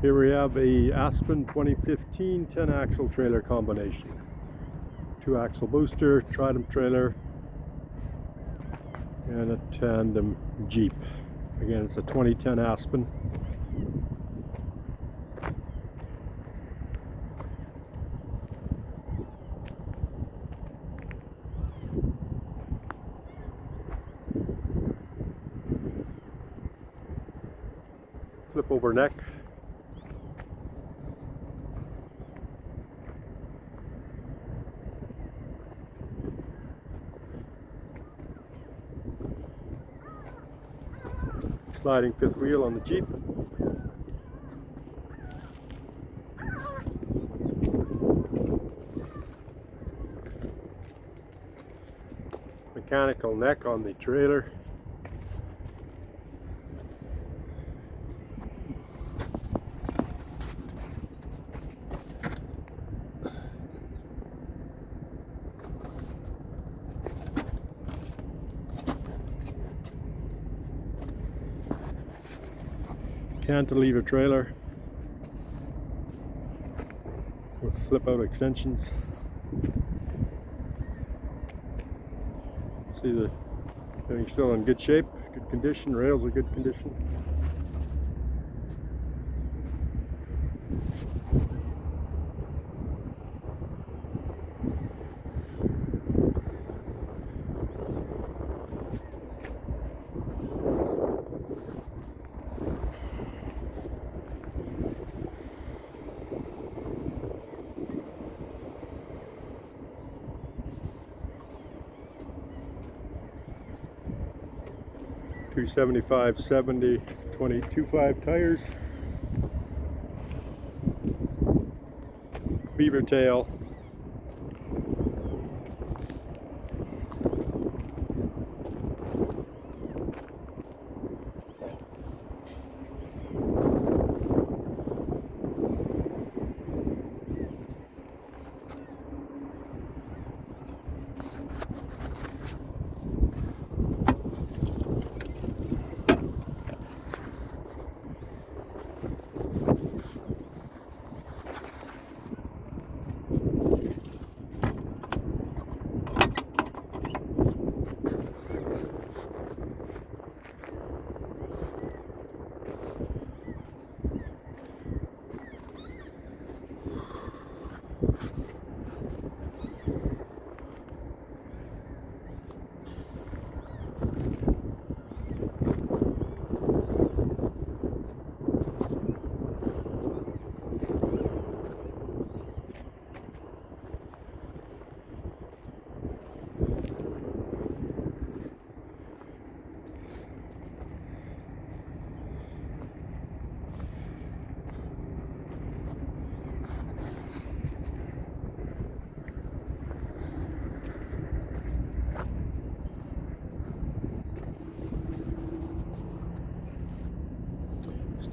Here we have a Aspen 2015 10 axle trailer combination. 2 axle booster, tandem trailer, and a tandem Jeep. Again, it's a 2010 Aspen. Flip over neck. Sliding fifth wheel on the Jeep. Mechanical neck on the trailer. Cantilever trailer with flip out extensions. See the everything's still in good shape, good condition, rails are good condition. .275 70 22.5 tires, beaver tail,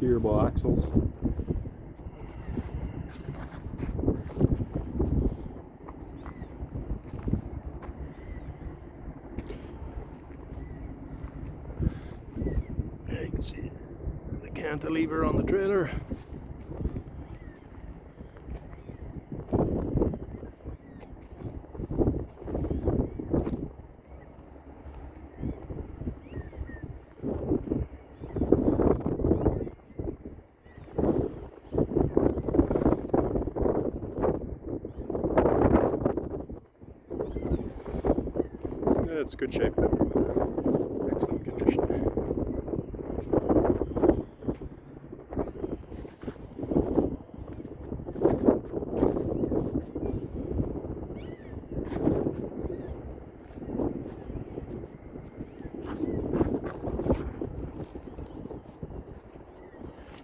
steerable axles. You can see the cantilever on the trailer. It's good shape. Excellent condition.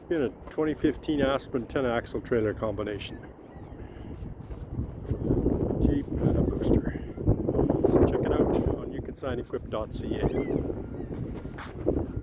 In a 2015 Aspen 10 axle trailer combination. Jeep and a booster. Check it out on youcanssignequip.ca.